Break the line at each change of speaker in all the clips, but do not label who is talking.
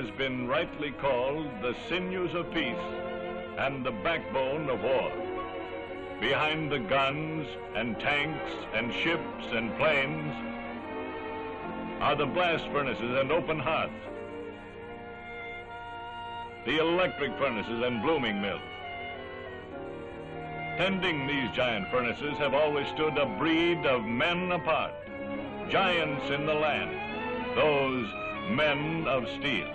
has been rightly called the sinews of peace and the backbone of war. Behind the guns and tanks and ships and planes are the blast furnaces and open hearths, the electric furnaces and blooming mills. Tending these giant furnaces have always stood a breed of men apart, giants in the land, those men of steel.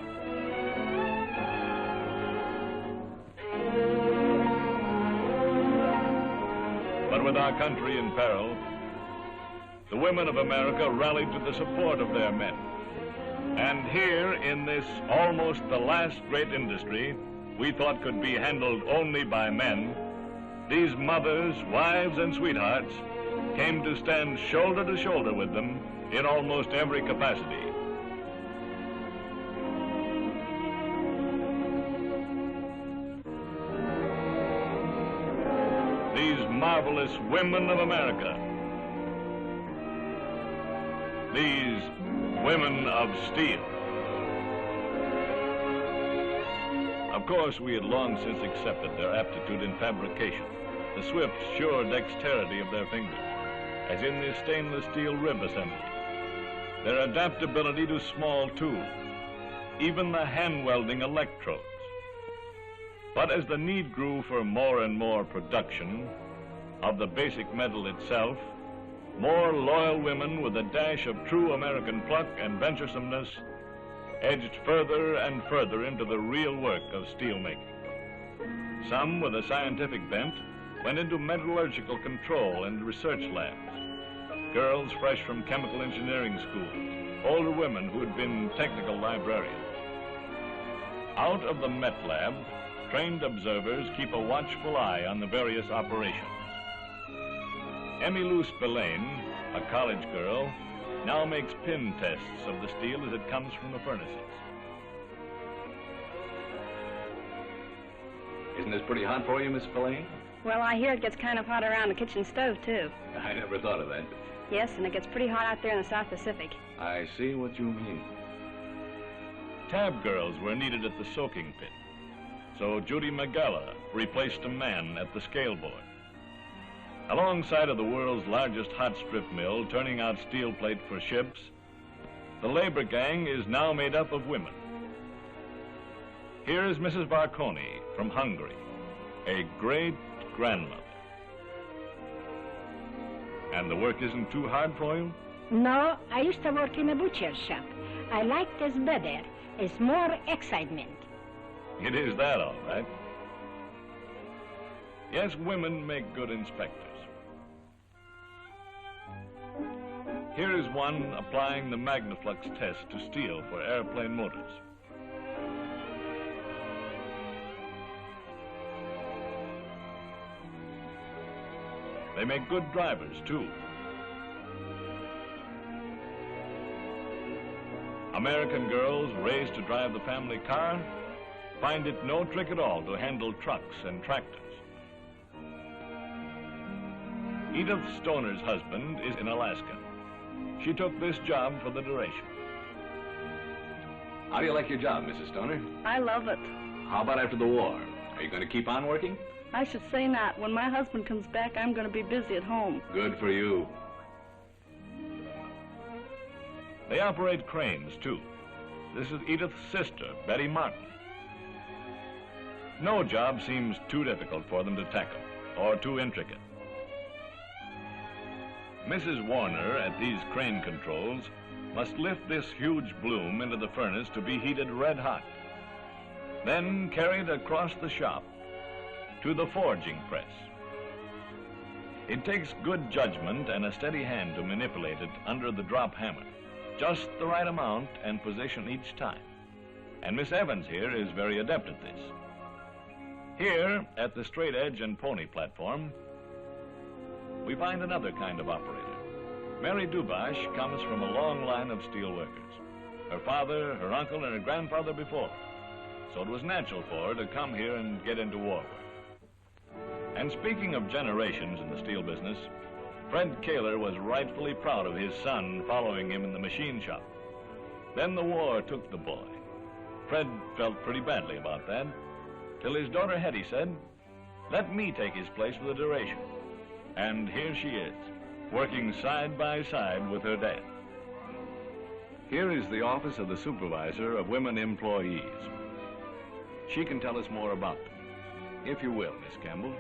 But with our country in peril, the women of America rallied to the support of their men. And here in this almost the last great industry we thought could be handled only by men, these mothers, wives, and sweethearts came to stand shoulder to shoulder with them in almost every capacity. These marvelous women of America, these women of steel. Of course, we had long since accepted their aptitude in fabrication, the swift, sure dexterity of their fingers, as in the stainless steel rib assembly, their adaptability to small tools, even the hand-welding electrodes. But as the need grew for more and more production of the basic metal itself, more loyal women with a dash of true American pluck and venturesomeness edged further and further into the real work of steelmaking. Some with a scientific bent went into metallurgical control and research labs. Girls fresh from chemical engineering schools, older women who had been technical librarians. Out of the Met Lab, trained observers keep a watchful eye on the various operations. Emmylou Spillane, a college girl, now makes pin tests of the steel as it comes from the furnaces.
Isn't this pretty hot for you, Miss Spillane?
Well, I hear it gets kind of hot around the kitchen stove, too.
I never thought of that.
Yes, and it gets pretty hot out there in the South Pacific.
I see what you mean.
Tab girls were needed at the soaking pit, so Judy Magella replaced a man at the scale board. Alongside of the world's largest hot strip mill turning out steel plate for ships, the labor gang is now made up of women. Here is Mrs. Varconi from Hungary, a great-grandmother. And the work isn't too hard for you?
No, I used to work in a butcher's shop. I like this better. It's more excitement.
It is that, all right. Yes, women make good inspectors. Here is one applying the Magnaflux test to steel for airplane motors. They make good drivers, too. American girls raised to drive the family car find it no trick at all to handle trucks and tractors. Edith Stoner's husband is in Alaska. She took this job for the duration.
How do you like your job, Mrs. Stoner?
I love it.
How about after the war? Are you going to keep on working?
I should say not. When my husband comes back, I'm going to be busy at home.
Good for you.
They operate cranes, too. This is Edith's sister, Betty Martin. No job seems too difficult for them to tackle or too intricate. Mrs. Warner, at these crane controls, must lift this huge bloom into the furnace to be heated red hot, then carried across the shop to the forging press. It takes good judgment and a steady hand to manipulate it under the drop hammer, just the right amount and position each time. And Miss Evans here is very adept at this. Here, at the straight edge and pony platform, we find another kind of operator. Mary Dubash comes from a long line of steel workers. Her father, her uncle, and her grandfather before. So it was natural for her to come here and get into war work. And speaking of generations in the steel business, Fred Kaler was rightfully proud of his son following him in the machine shop. Then the war took the boy. Fred felt pretty badly about that, till his daughter Hetty said, "Let me take his place for the duration." And here she is, working side by side with her dad. Here is the office of the Supervisor of Women Employees. She can tell us more about them. If you will, Miss Campbell.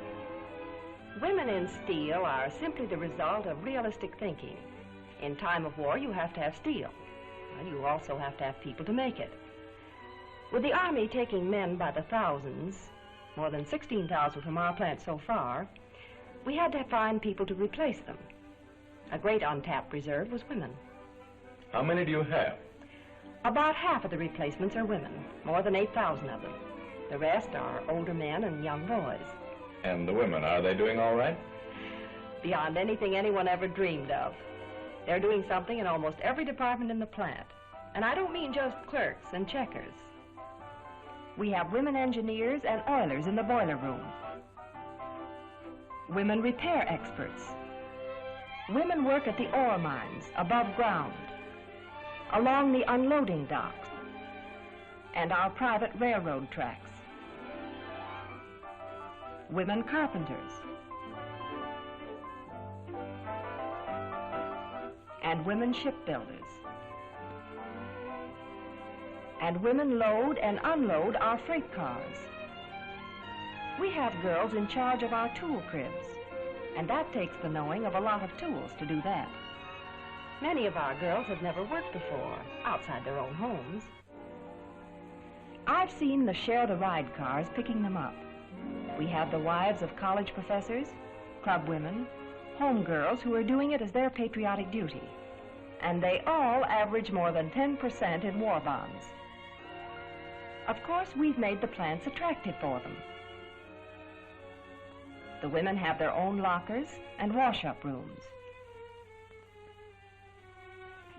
Women in steel are simply the result of realistic thinking. In time of war, you have to have steel. Well, you also have to have people to make it. With the Army taking men by the thousands, more than 16,000 from our plant so far, we had to find people to replace them. A great untapped reserve was women.
How many do you have?
About half of the replacements are women, more than 8,000 of them. The rest are older men and young boys.
And the women, are they doing all right?
Beyond anything anyone ever dreamed of. They're doing something in almost every department in the plant. And I don't mean just clerks and checkers. We have women engineers and oilers in the boiler room. Women repair experts. Women work at the ore mines, above ground, along the unloading docks, and our private railroad tracks. Women carpenters. And women shipbuilders. And women load and unload our freight cars. We have girls in charge of our tool cribs, and that takes the knowing of a lot of tools to do that. Many of our girls have never worked before, outside their own homes. I've seen the share the ride cars picking them up. We have the wives of college professors, club women, home girls who are doing it as their patriotic duty. And they all average more than 10% in war bonds. Of course, we've made the plants attractive for them. The women have their own lockers and wash-up rooms.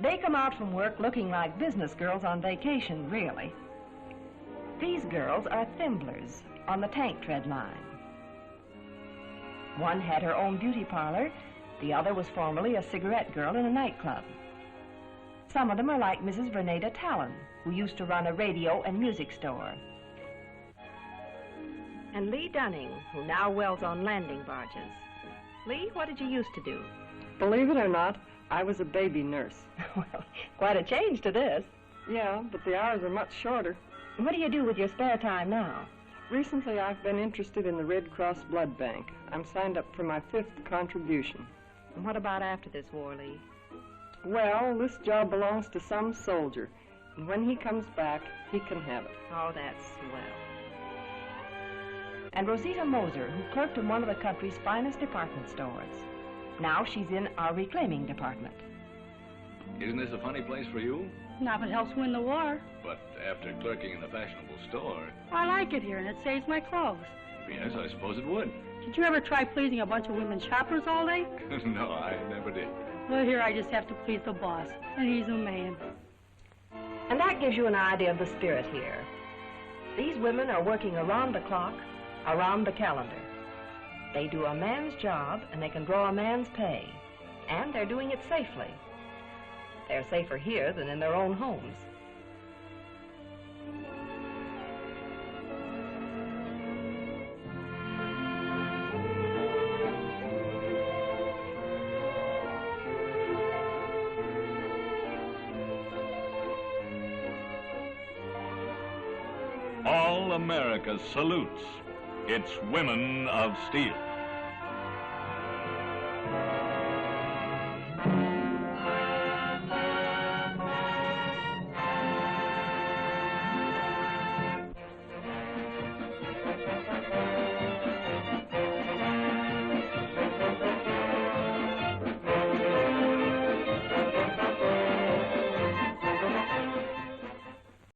They come out from work looking like business girls on vacation, really. These girls are thimblers on the tank tread line. One had her own beauty parlor. The other was formerly a cigarette girl in a nightclub. Some of them are like Mrs. Verneda Talon, who used to run a radio and music store. And Lee Dunning, who now welds on landing barges. Lee, what did you used to do?
Believe it or not, I was a baby nurse.
Well, quite a change to this.
Yeah, but the hours are much shorter.
What do you do with your spare time now?
Recently, I've been interested in the Red Cross Blood Bank. I'm signed up for my 5th contribution.
And what about after this war, Lee?
Well, this job belongs to some soldier, and when he comes back, he can have it.
Oh, that's swell. And Rosita Moser, who clerked in one of the country's finest department stores. Now she's in our reclaiming department.
Isn't this a funny place for you?
Not if it helps win the war.
But after clerking in the fashionable store...
I like it here, and it saves my clothes.
Yes, I suppose it would.
Did you ever try pleasing a bunch of women shoppers all day?
No, I never did.
Well, here I just have to please the boss, and he's a man.
And that gives you an idea of the spirit here. These women are working around the clock, around the calendar. They do a man's job, and they can draw a man's pay. And they're doing it safely. They're safer here than in their own homes.
All America salutes its women of steel.